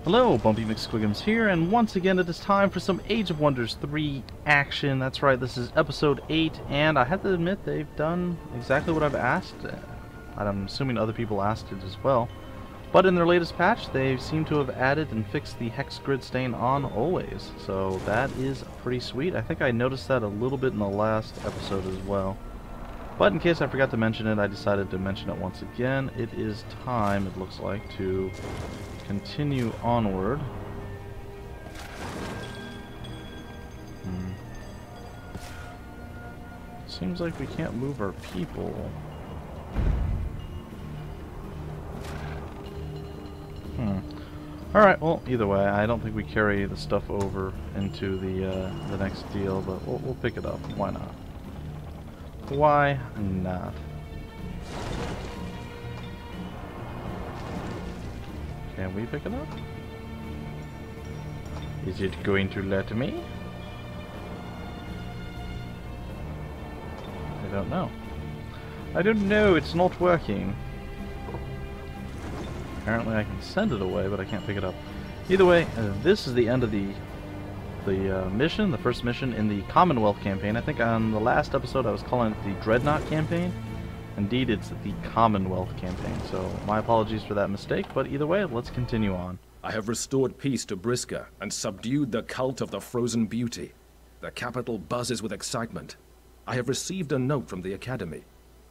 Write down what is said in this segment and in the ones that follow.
Hello, Bumpy McSquigums here, and once again it is time for some Age of Wonders 3 action. That's right, this is episode 8, and I have to admit they've done exactly what I've asked. I'm assuming other people asked it as well. But in their latest patch, they seem to have added and fixed the hex grid stain on always. So that is pretty sweet. I think I noticed that a little bit in the last episode as well. But in case I forgot to mention it, I decided to mention it once again. It is time, it looks like, to continue onward. Seems like we can't move our people. Alright, well, either way, I don't think we carry the stuff over into the next deal, but we'll pick it up. Why not? Why not? Can we pick it up? Is it going to let me? I don't know. I don't know, it's not working. Apparently I can send it away, but I can't pick it up. Either way, this is the end of the mission, the first mission in the Commonwealth Campaign. I think on the last episode I was calling it the Dreadnought Campaign. Indeed, it's the Commonwealth Campaign, so my apologies for that mistake, but either way, let's continue on. I have restored peace to Briska and subdued the cult of the Frozen Beauty. The capital buzzes with excitement. I have received a note from the Academy.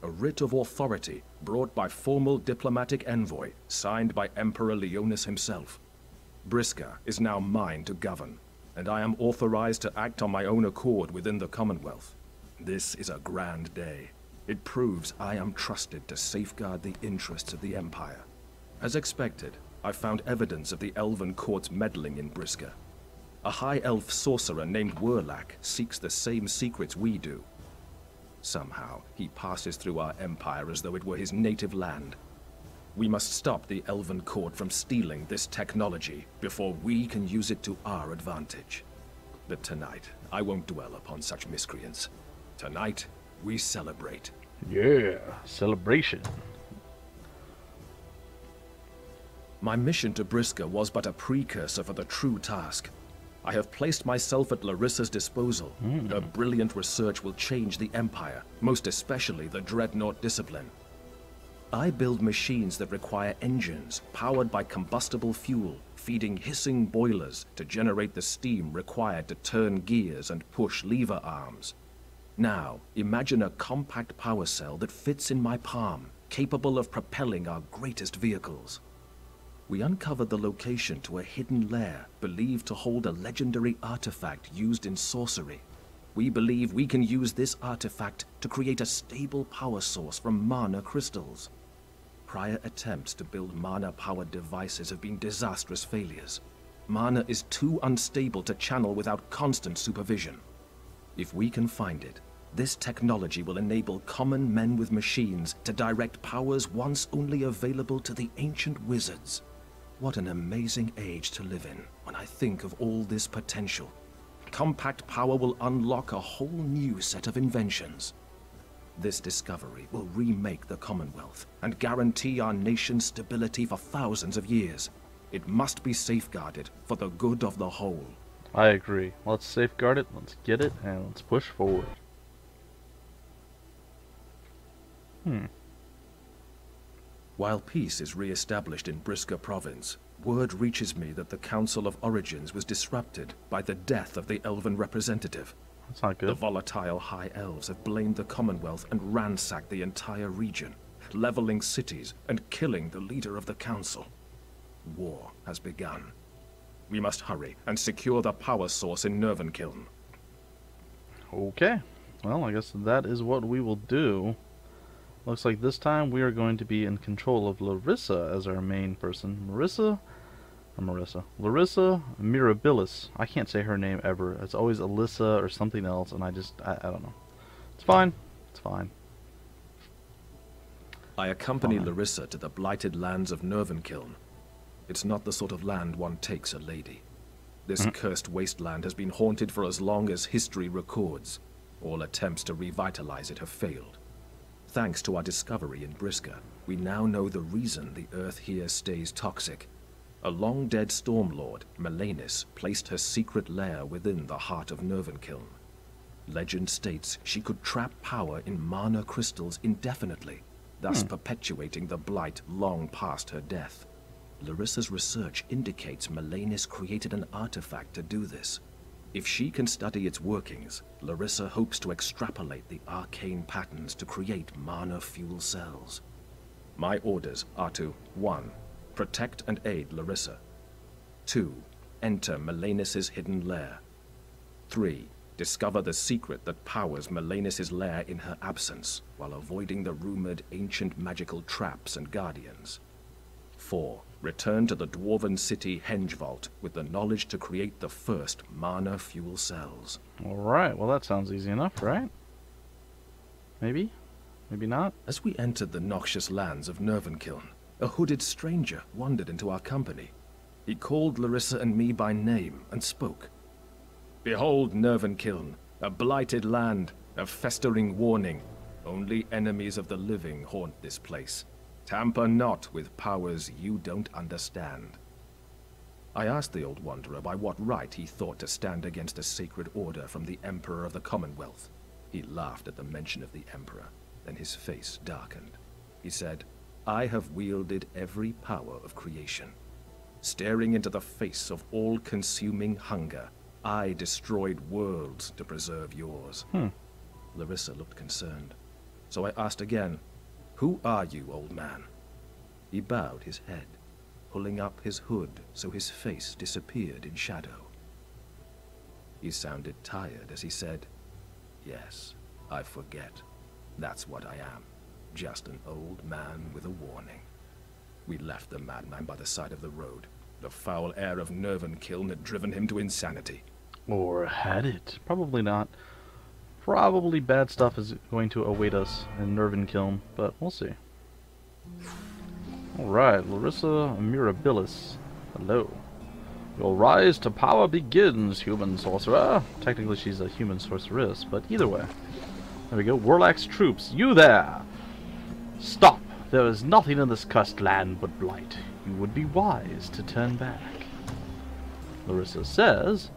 A writ of authority brought by formal diplomatic envoy, signed by Emperor Leonis himself. Briska is now mine to govern, and I am authorized to act on my own accord within the Commonwealth. This is a grand day. It proves I am trusted to safeguard the interests of the Empire. As expected, I found evidence of the Elven Court's meddling in Briska. A high elf sorcerer named Werlak seeks the same secrets we do. Somehow, he passes through our empire as though it were his native land. We must stop the Elven Court from stealing this technology before we can use it to our advantage. But tonight, I won't dwell upon such miscreants. Tonight, we celebrate. Yeah, celebration. My mission to Briska was but a precursor for the true task. I have placed myself at Laryssa's disposal. Her brilliant research will change the Empire, most especially the Dreadnought discipline. I build machines that require engines powered by combustible fuel, feeding hissing boilers to generate the steam required to turn gears and push lever arms. Now, imagine a compact power cell that fits in my palm, capable of propelling our greatest vehicles. We uncovered the location to a hidden lair believed to hold a legendary artifact used in sorcery. We believe we can use this artifact to create a stable power source from mana crystals. Prior attempts to build mana-powered devices have been disastrous failures. Mana is too unstable to channel without constant supervision. If we can find it, this technology will enable common men with machines to direct powers once only available to the ancient wizards. What an amazing age to live in when I think of all this potential. Compact power will unlock a whole new set of inventions. This discovery will remake the Commonwealth and guarantee our nation's stability for thousands of years. It must be safeguarded for the good of the whole. I agree. Let's safeguard it, let's get it, and let's push forward. While peace is re-established in Briska province, word reaches me that the Council of Origins was disrupted by the death of the Elven representative. That's not good. The volatile High Elves have blamed the Commonwealth and ransacked the entire region, leveling cities and killing the leader of the Council. War has begun. We must hurry and secure the power source in Nervenkiln. Okay. Well, I guess that is what we will do. Looks like this time we are going to be in control of Laryssa as our main person. Laryssa Mirabilis. I can't say her name ever. It's always Alyssa or something else, and I don't know. It's fine. It's fine. I accompany Laryssa to the blighted lands of Nervenkiln. It's not the sort of land one takes a lady. This cursed wasteland has been haunted for as long as history records. All attempts to revitalize it have failed. Thanks to our discovery in Briska, we now know the reason the Earth here stays toxic. A long-dead Stormlord, Melanius, placed her secret lair within the heart of Nervankiln. Legend states she could trap power in mana crystals indefinitely, thus perpetuating the blight long past her death. Laryssa's research indicates Melanius created an artifact to do this. If she can study its workings, Laryssa hopes to extrapolate the arcane patterns to create mana fuel cells. My orders are to 1. Protect and aid Laryssa. 2. Enter Melanius's hidden lair. 3. Discover the secret that powers Melanius's lair in her absence, while avoiding the rumored ancient magical traps and guardians. 4. Return to the Dwarven City Henge Vault with the knowledge to create the first mana fuel cells. Alright, well that sounds easy enough, right? Maybe? Maybe not? As we entered the noxious lands of Nervankiln, a hooded stranger wandered into our company. He called Laryssa and me by name and spoke. Behold Nervankiln, a blighted land, a festering warning. Only enemies of the living haunt this place. Tamper not with powers you don't understand. I asked the old wanderer by what right he thought to stand against a sacred order from the Emperor of the Commonwealth. He laughed at the mention of the Emperor, then his face darkened. He said, I have wielded every power of creation. Staring into the face of all-consuming hunger, I destroyed worlds to preserve yours. Laryssa looked concerned. So I asked again, who are you, old man? He bowed his head, pulling up his hood so his face disappeared in shadow. He sounded tired as he said, yes, I forget. That's what I am. Just an old man with a warning. We left the madman by the side of the road. The foul air of Nervankiln had driven him to insanity. Or had it? Probably not. Probably bad stuff is going to await us in Nervankiln, but we'll see. Alright, Laryssa Mirabilis. Hello. Your rise to power begins, human sorcerer. Technically she's a human sorceress, but either way. There we go. Warlack's troops. You there! Stop! There is nothing in this cursed land but blight. You would be wise to turn back. Laryssa says,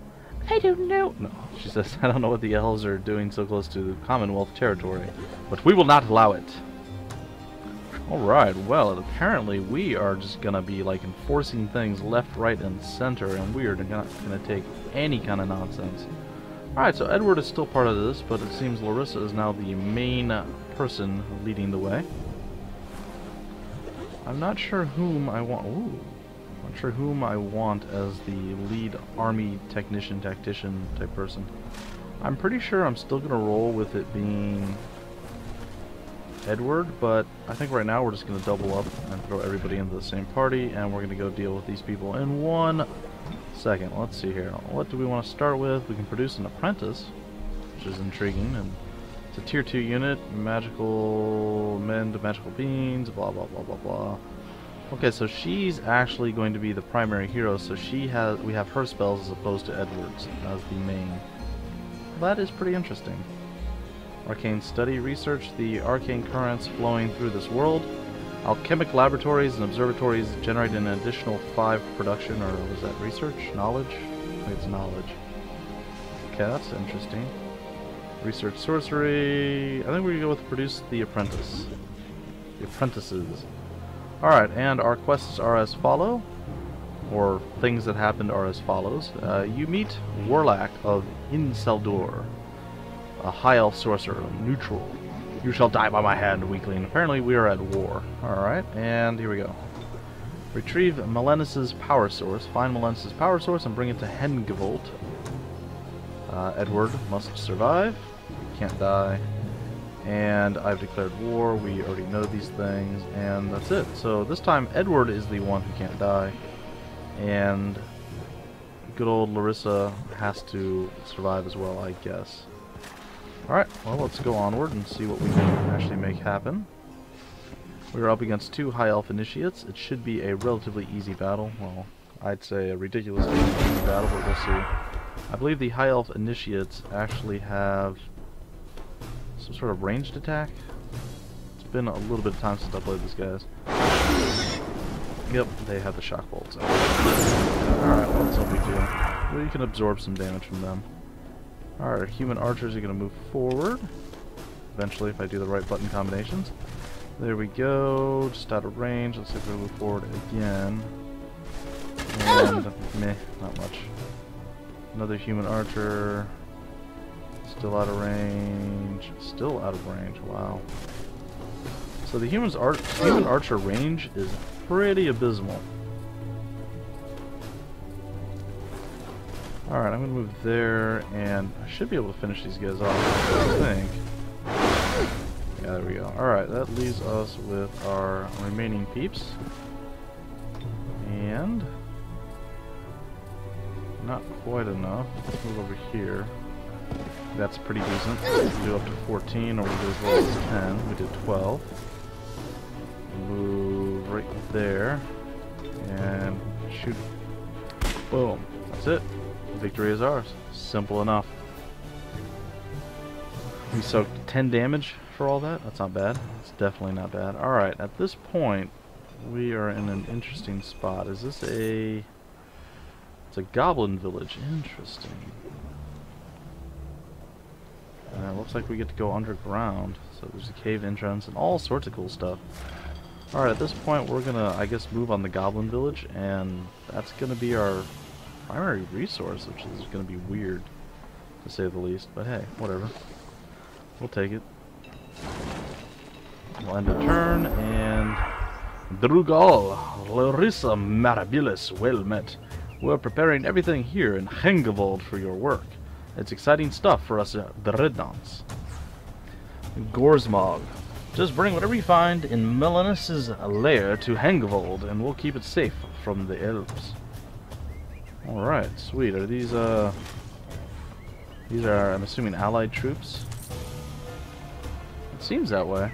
I don't know. No, she says, I don't know what the elves are doing so close to the Commonwealth territory, but we will not allow it. Alright, well, apparently we are just gonna be, like, enforcing things left, right, and center, and we are not gonna take any kind of nonsense. Alright, so Edward is still part of this, but it seems Laryssa is now the main person leading the way. I'm not sure whom I want. Ooh. Not sure whom I want as the lead army tactician type person. I'm pretty sure I'm still gonna roll with it being Edward, but I think right now we're just gonna double up and throw everybody into the same party, and we're gonna go deal with these people in 1 second. Let's see here. What do we want to start with? We can produce an apprentice, which is intriguing, and it's a tier 2 unit, magical men to magical beings, blah blah blah blah blah. Okay, so she's actually going to be the primary hero, so we have her spells as opposed to Edward's as the main. That is pretty interesting. Arcane study, research the arcane currents flowing through this world. Alchemic laboratories and observatories generate an additional 5 production, or was that research? Knowledge? I think it's knowledge. Okay, that's interesting. Research sorcery. I think we're going to go with produce the apprentice. The apprentices. Alright, and our quests are as follow, or things that happened are as follows. You meet Warlack of Inseldur, a high elf sorcerer, neutral. You shall die by my hand, weakling. Apparently we are at war. Alright, and here we go. Retrieve Melanius's power source. Find Melanius's power source and bring it to Hengevolt. Edward must survive. He can't die. And I've declared war. We already know these things, and that's it. So this time Edward is the one who can't die, and good old Laryssa has to survive as well, I guess. Alright, well, let's go onward and see what we can actually make happen. We're up against 2 high elf initiates. It should be a relatively easy battle. Well, I'd say a ridiculously easy battle, but we'll see. I believe the high elf initiates actually have some sort of ranged attack. It's been a little bit of time since I played this, guys. Yep, they have the shock bolts. Alright, well, it's no big deal. We can absorb some damage from them. Alright, our human archers are going to move forward. Eventually, if I do the right button combinations. There we go. Just out of range. Let's see if we move forward again. And, meh, not much. Another human archer. Still out of range. Still out of range. Wow. So the human archer range is pretty abysmal. Alright, I'm going to move there, and I should be able to finish these guys off, I think. Yeah, there we go. Alright, that leaves us with our remaining peeps. And... not quite enough. Let's move over here. That's pretty decent. We'll do up to 14, or we'll do as well as 10. We did 12. Move right there. And shoot. Boom. That's it. Victory is ours. Simple enough. We soaked 10 damage for all that. That's not bad. It's definitely not bad. Alright, at this point, we are in an interesting spot. Is this a... it's a goblin village. Interesting. Looks like we get to go underground. So there's a cave entrance and all sorts of cool stuff. Alright, at this point we're gonna, I guess, move on the goblin village, and that's gonna be our primary resource, which is gonna be weird, to say the least. But hey, whatever. We'll take it. We'll end a turn, and... Drugal, Laryssa, Marabilis, well met. We're preparing everything here in Hengavold for your work. It's exciting stuff for us the Rednons. Gorsmog. Just bring whatever you find in Melanus' lair to Hengavold, and we'll keep it safe from the elves. Alright, sweet. Are these, these are, I'm assuming, allied troops? It seems that way.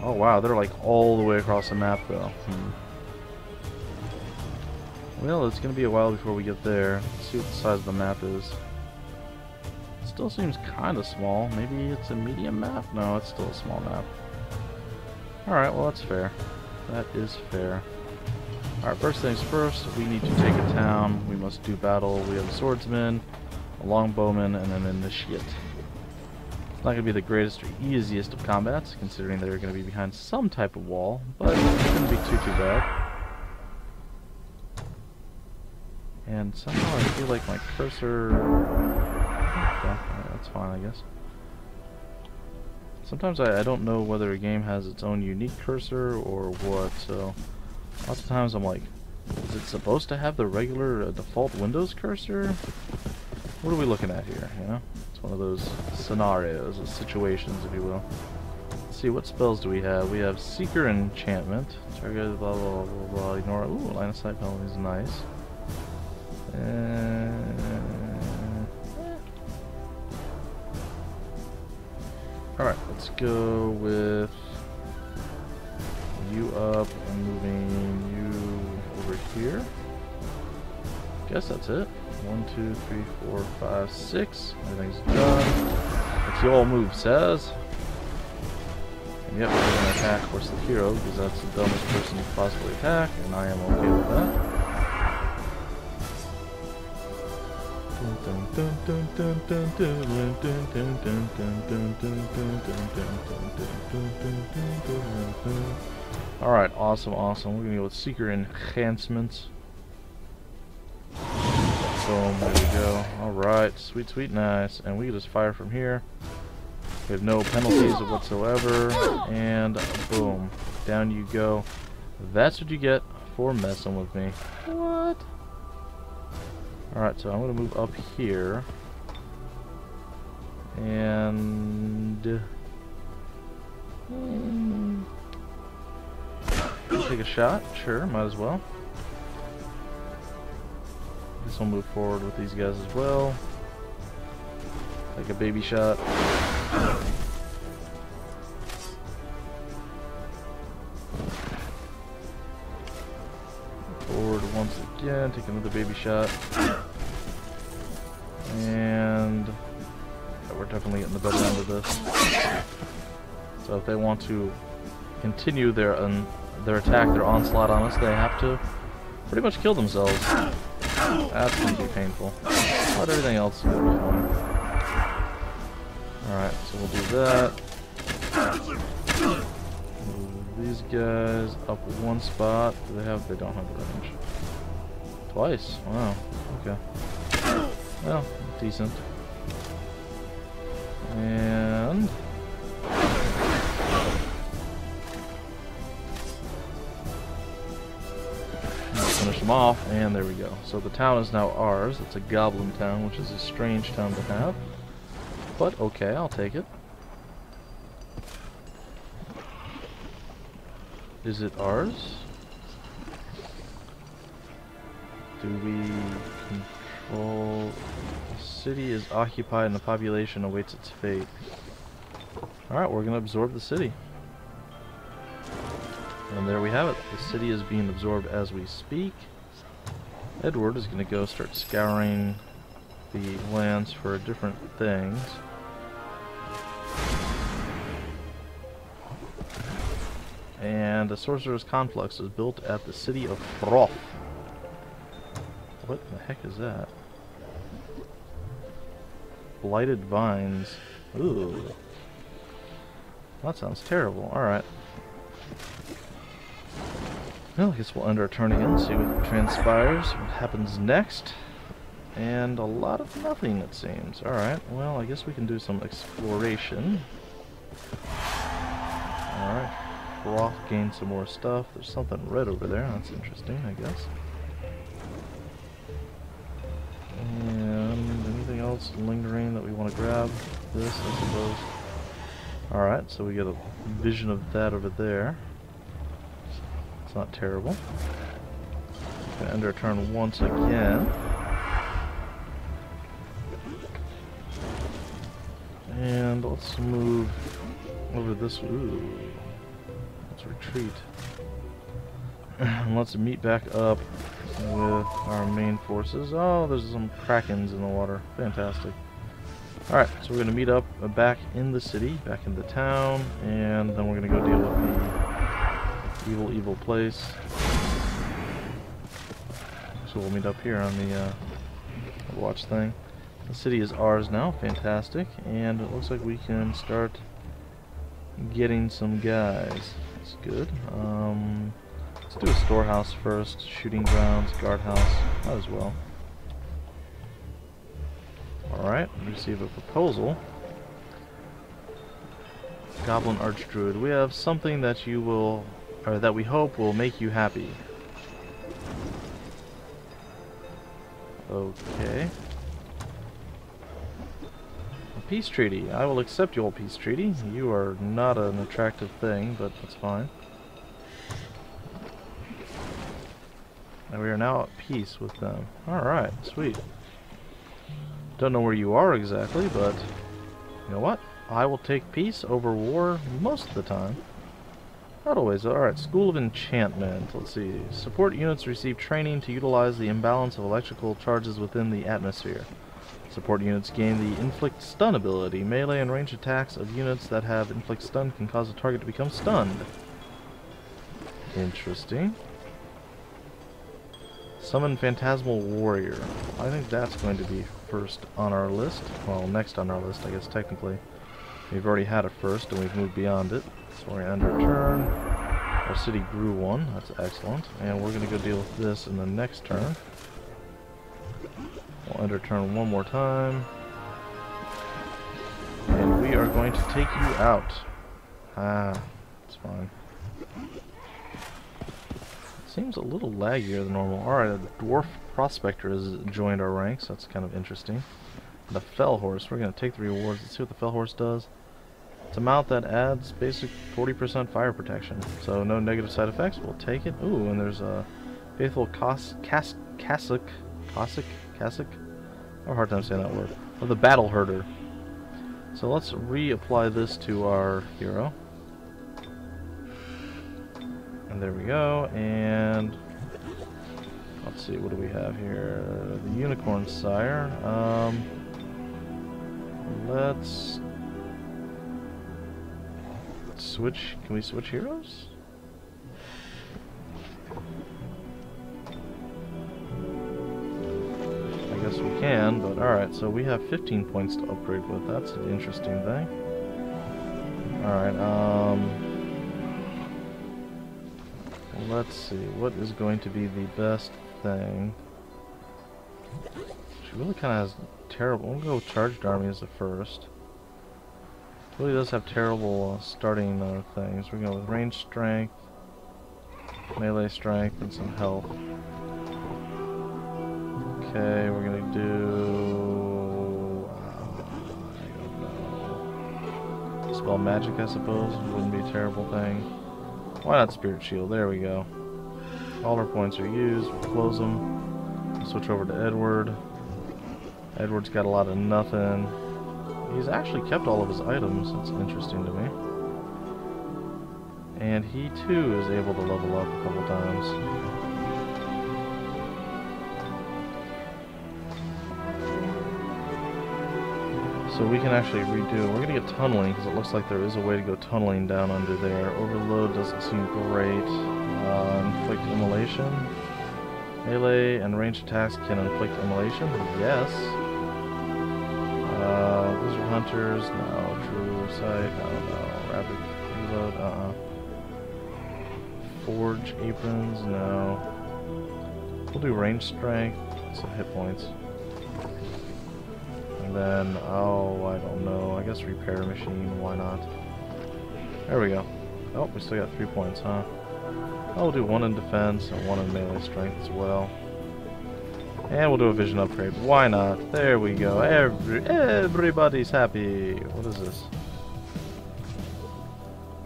Oh wow, they're like all the way across the map, though. Well, it's gonna be a while before we get there. Let's see what the size of the map is. Still seems kind of small. Maybe it's a medium map? No, it's still a small map. Alright, well that's fair. That is fair. Alright, first things first, we need to take a town. We must do battle. We have a swordsman, a longbowman, and an initiate. It's not going to be the greatest or easiest of combats, considering they're going to be behind some type of wall, but it shouldn't be too bad. And somehow I feel like my cursor... okay, that's fine, I guess. Sometimes I don't know whether a game has its own unique cursor or what, so... lots of times I'm like, is it supposed to have the regular default Windows cursor? What are we looking at here, you know? It's one of those scenarios, or situations, if you will. Let's see, what spells do we have? We have Seeker Enchantment. Target, blah, blah, blah, blah, ignore. Ooh, line of sight penalty is nice. Alright, let's go with you up and moving you over here. Guess that's it. 1, 2, 3, 4, 5, 6. Everything's done. That's the all move says. And yep, we're gonna attack, of course, the hero, because that's the dumbest person to possibly attack, and I am okay with that. Alright, awesome, awesome. We're gonna go with Seeker Enhancements. Boom, there we go. Alright, sweet, sweet, nice. And we can just fire from here. We have no penalties whatsoever. And boom, down you go. That's what you get for messing with me. What? Alright, so I'm going to move up here. And... take a shot. Sure, might as well. Guess I'll move forward with these guys as well. Take a baby shot. Forward once again, take another baby shot. And yeah, we're definitely getting the better end of this. So if they want to continue their their attack, their onslaught on us, they have to pretty much kill themselves. That's going to be painful. But everything else is going to be fine. Alright, so we'll do that. Move these guys up one spot. Do they have? They don't have range. Twice. Wow. Okay. Well, decent. And finish them off, and there we go. So the town is now ours. It's a goblin town, which is a strange town to have. But okay, I'll take it. Is it ours? Do we control... The city is occupied and the population awaits its fate. Alright, we're gonna absorb the city. And there we have it. The city is being absorbed as we speak. Edward is gonna go start scouring the lands for different things. And a sorcerer's complex is built at the city of Froth. What the heck is that? Blighted vines. Ooh. That sounds terrible. Alright. Well, I guess we'll end our turn again, see what transpires, what happens next. And a lot of nothing, it seems. Alright, well, I guess we can do some exploration. Alright. Froth gained some more stuff. There's something red over there. That's interesting, I guess. And anything else lingering that we want to grab? This, I suppose. Alright, so we get a vision of that over there. It's not terrible. Gonna end our turn once again. And let's move over this. Ooh. Let's retreat. And let's meet back up with our main forces. Oh, there's some krakens in the water. Fantastic. Alright, so we're going to meet up back in the city, back in the town, and then we're going to go deal with the evil place. So we'll meet up here on the watch thing. The city is ours now. Fantastic. And it looks like we can start getting some guys. That's good. Let's do a storehouse first. Shooting grounds, guardhouse, might as well. Alright, receive a proposal. Goblin Archdruid. We have something that you will, or that we hope will make you happy. Okay. A peace treaty. I will accept your peace treaty. You are not an attractive thing, but that's fine. And we are now at peace with them. Alright, sweet. Don't know where you are exactly, but you know what? I will take peace over war most of the time. Not always. Alright, School of Enchantment. Let's see. Support units receive training to utilize the imbalance of electrical charges within the atmosphere. Support units gain the Inflict Stun ability. Melee and range attacks of units that have Inflict Stun can cause a target to become stunned. Interesting. Summon Phantasmal Warrior. I think that's going to be first on our list. Well, next on our list, I guess, technically. We've already had a first, and we've moved beyond it. So we're going to end our turn. Our city grew one. That's excellent. And we're going to go deal with this in the next turn. We'll end our turn one more time. And we are going to take you out. Ah, it's fine. Seems a little laggier than normal. Alright, a dwarf prospector has joined our ranks. That's kind of interesting. The fell horse. We're going to take the rewards. Let's see what the fell horse does. It's a mount that adds basic 40% fire protection. So no negative side effects. We'll take it. Ooh, and there's a faithful cassock. I have a hard time saying that word. Of the battle herder. So let's reapply this to our hero. And there we go, and let's see, what do we have here? The Unicorn Sire. Let's switch. Can we switch heroes? guess we can, but alright, so we have 15 points to upgrade with. That's an interesting thing. Alright, let's see, what is going to be the best thing? She really kind of has terrible... We'll go with Charged Army as the first. Really does have terrible starting things. We're going to go with range strength, melee strength, and some health. Okay, we're going to do... I don't know. Spell magic, I suppose. Wouldn't be a terrible thing. Why not Spirit Shield? There we go. All our points are used. We'll close them. We'll switch over to Edward. Edward's got a lot of nothing. He's actually kept all of his items. That's interesting to me. And he too is able to level up a couple times. So we can actually redo. We're gonna get tunneling because it looks like there is a way to go tunneling down under there. Overload doesn't seem great. Inflict immolation. Melee and ranged attacks can inflict immolation. Yes. Lizard hunters. No. True sight. No. Rapid reload. Forge aprons. No. We'll do range strength. Some hit points. And then, oh, I don't know. I guess repair machine. Why not? There we go. Oh, we still got 3 points, huh? Oh, we'll do 1 in defense and 1 in melee strength as well. And we'll do a vision upgrade. Why not? There we go. Everybody's happy. What is this?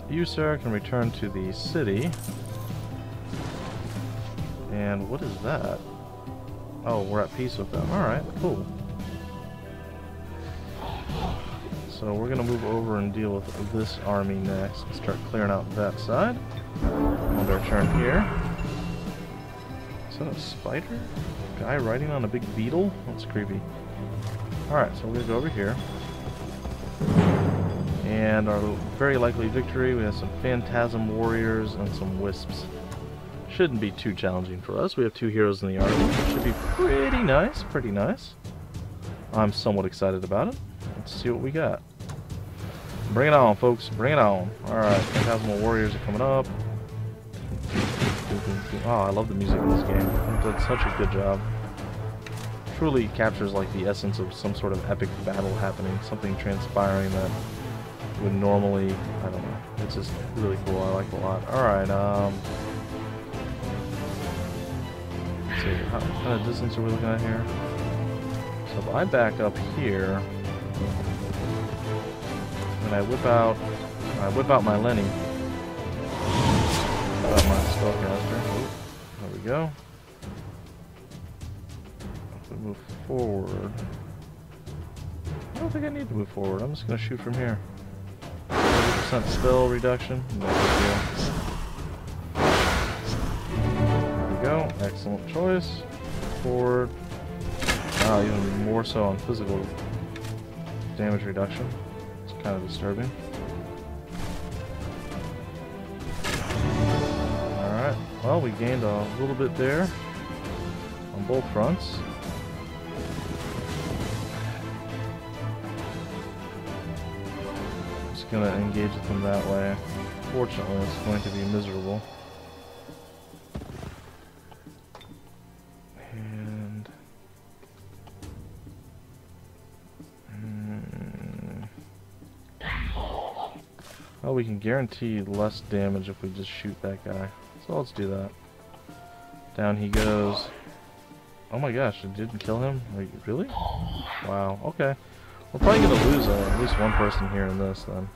You, sir, can return to the city. And what is that? Oh, we're at peace with them. Alright, cool. So we're going to move over and deal with this army next and start clearing out that side. On our turn here. Is that a spider? Guy riding on a big beetle? That's creepy. Alright, so we're going to go over here. And our very likely victory, we have some phantasm warriors and some wisps. Shouldn't be too challenging for us. We have 2 heroes in the army. Should be pretty nice, pretty nice. I'm somewhat excited about it. Let's see what we got. Bring it on, folks. Bring it on. Alright, Phantasmal Warriors are coming up. Oh, I love the music in this game. It did such a good job. Truly captures like the essence of some sort of epic battle happening. Something transpiring that would normally... I don't know. It's just really cool. I like it a lot. Alright, let's see. What kind of distance are we looking at here? So if I back up here... and I whip out my Lenny. Whip out my spellcaster. There we go. If we move forward, I don't think I need to move forward. I'm just going to shoot from here. 30% spell reduction. No big deal. There we go. Excellent choice. Forward. Wow, even more so on physical damage reduction. Kind of disturbing. Alright, well, we gained a little bit there on both fronts. Just gonna engage with them that way. Fortunately, it's going to be miserable. Oh, we can guarantee less damage if we just shoot that guy. So let's do that. Down he goes. Oh my gosh, it didn't kill him? Wait, really? Wow, okay. We're probably going to lose at least one person here in this then.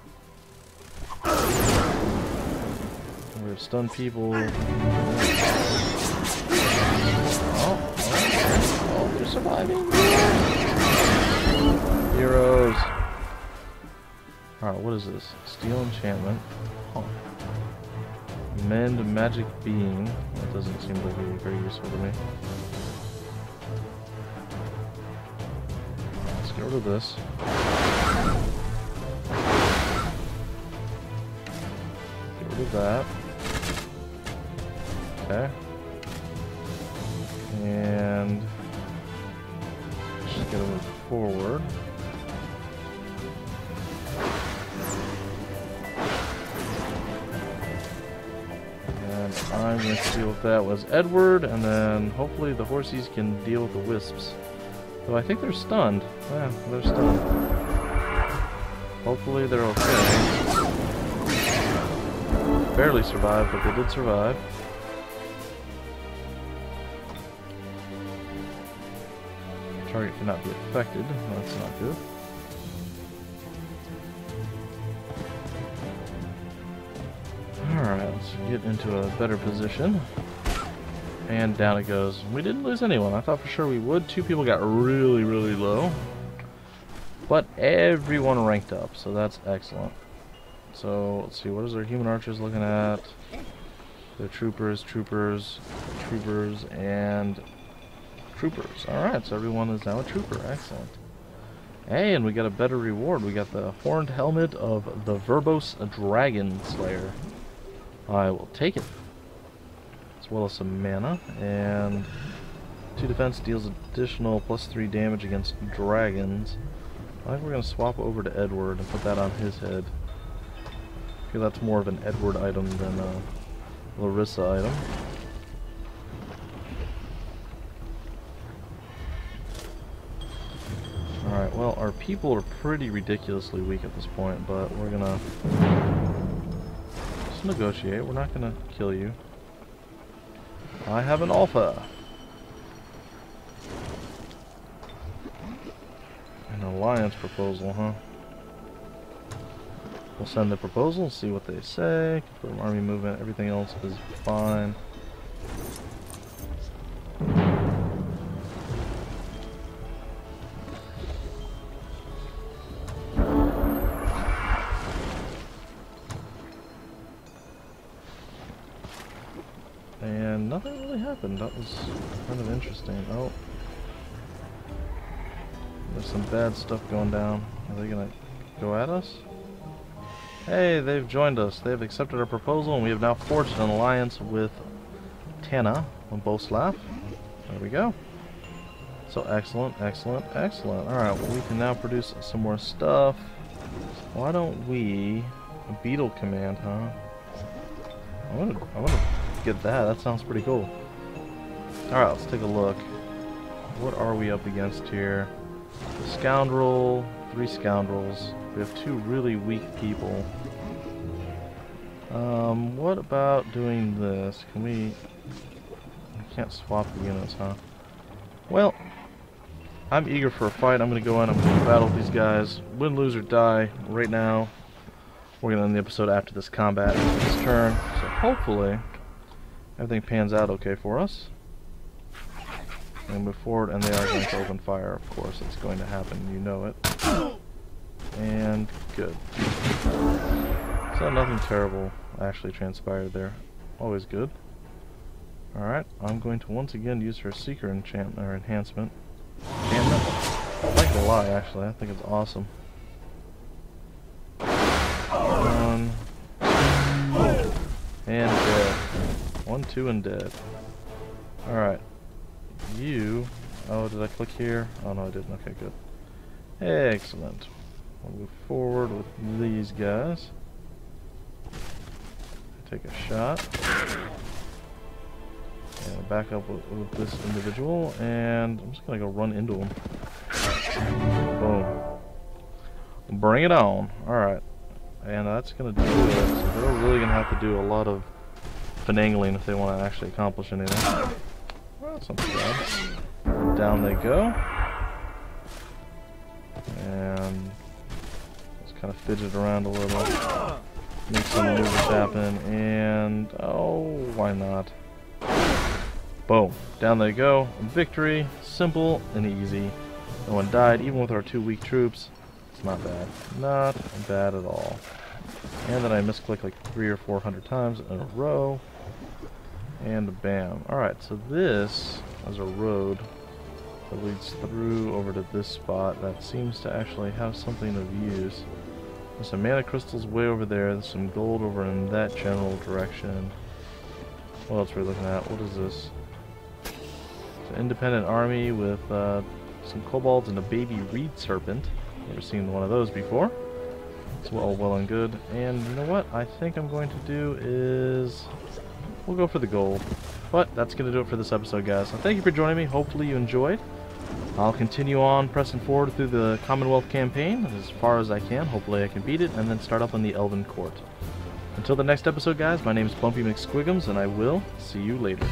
We're stun people. Oh, they're surviving. Heroes. Alright, what is this? Steel enchantment. Huh. Mend magic being. That doesn't seem to be very useful to me. Let's get rid of this. Get rid of that. Okay. And forward. And I'm going to deal with that with Edward, and then hopefully the horsies can deal with the wisps. Though I think they're stunned. Yeah, they're stunned. Hopefully they're okay. Barely survived, but they did survive. Target cannot be affected. That's not good. Alright, let's get into a better position. And down it goes. We didn't lose anyone. I thought for sure we would. 2 people got really, really low. But everyone ranked up, so that's excellent. So, let's see, what is our human archers looking at? The troopers, and troopers. Alright, so everyone is now a trooper. Excellent. Hey, and we got a better reward. We got the horned helmet of the verbose dragon slayer. I will take it. As well as some mana. And 2 defense deals additional +3 damage against dragons. I think we're going to swap over to Edward and put that on his head. I feel that's more of an Edward item than a Laryssa item. Alright, well, our people are pretty ridiculously weak at this point, but we're gonna just negotiate. We're not gonna kill you. I have an alpha. An alliance proposal, huh? We'll send the proposal, see what they say. Confirm army movement, everything else is fine. And nothing really happened. That was kind of interesting. Oh. There's some bad stuff going down. Are they gonna go at us? Hey, they've joined us. They have accepted our proposal, and we have now forged an alliance with Tana on Boslav. There we go. So excellent, excellent, excellent. Alright, well we can now produce some more stuff. Why don't we... A beetle command, huh? I wanna get that. That sounds pretty cool. Alright, let's take a look. What are we up against here? A scoundrel, 3 scoundrels. We have 2 really weak people. What about doing this? Can we... I can't swap the units, huh? Well, I'm eager for a fight. I'm going to go in. I'm going to battle with these guys. Win, lose, or die. Right now, we're going to end the episode after this combat, this turn. So hopefully, everything pans out okay for us. And move forward, and they are going to open fire. Of course, it's going to happen. You know it. And good. So nothing terrible actually transpired there. Always good. Alright, I'm going to once again use her Seeker enchantment or enhancement. I like it a lot, actually. I think it's awesome. 1 and dead. 1, 2, and dead. Alright. You... Oh, did I click here? Oh no, I didn't. Okay, good. Excellent. We'll move forward with these guys. Take a shot. And back up with this individual. And I'm just going to go run into him. Boom. Bring it on. Alright. And that's going to do it. So they're really going to have to do a lot of finagling if they want to actually accomplish anything. Well, that's not too bad. Down they go. And just kind of fidget around a little. Make some maneuvers happen. And, oh, why not? Boom. Down they go. Victory. Simple and easy. No one died, even with our 2 weak troops. It's not bad. Not bad at all. And then I misclicked like 300 or 400 times in a row. And bam. Alright, so this is a road that leads through over to this spot that seems to actually have something of use. There's some mana crystals way over there. There's some gold over in that general direction. What else are we looking at? What is this? It's an independent army with some kobolds and a baby reed serpent. Never seen one of those before. It's well and good. And you know what? I think I'm going to do is we'll go for the gold. But that's going to do it for this episode, guys. So thank you for joining me. Hopefully you enjoyed. I'll continue on pressing forward through the Commonwealth Campaign as far as I can. Hopefully I can beat it and then start up on the Elven Court. Until the next episode, guys, my name is Bumpy McSquigums, and I will see you later.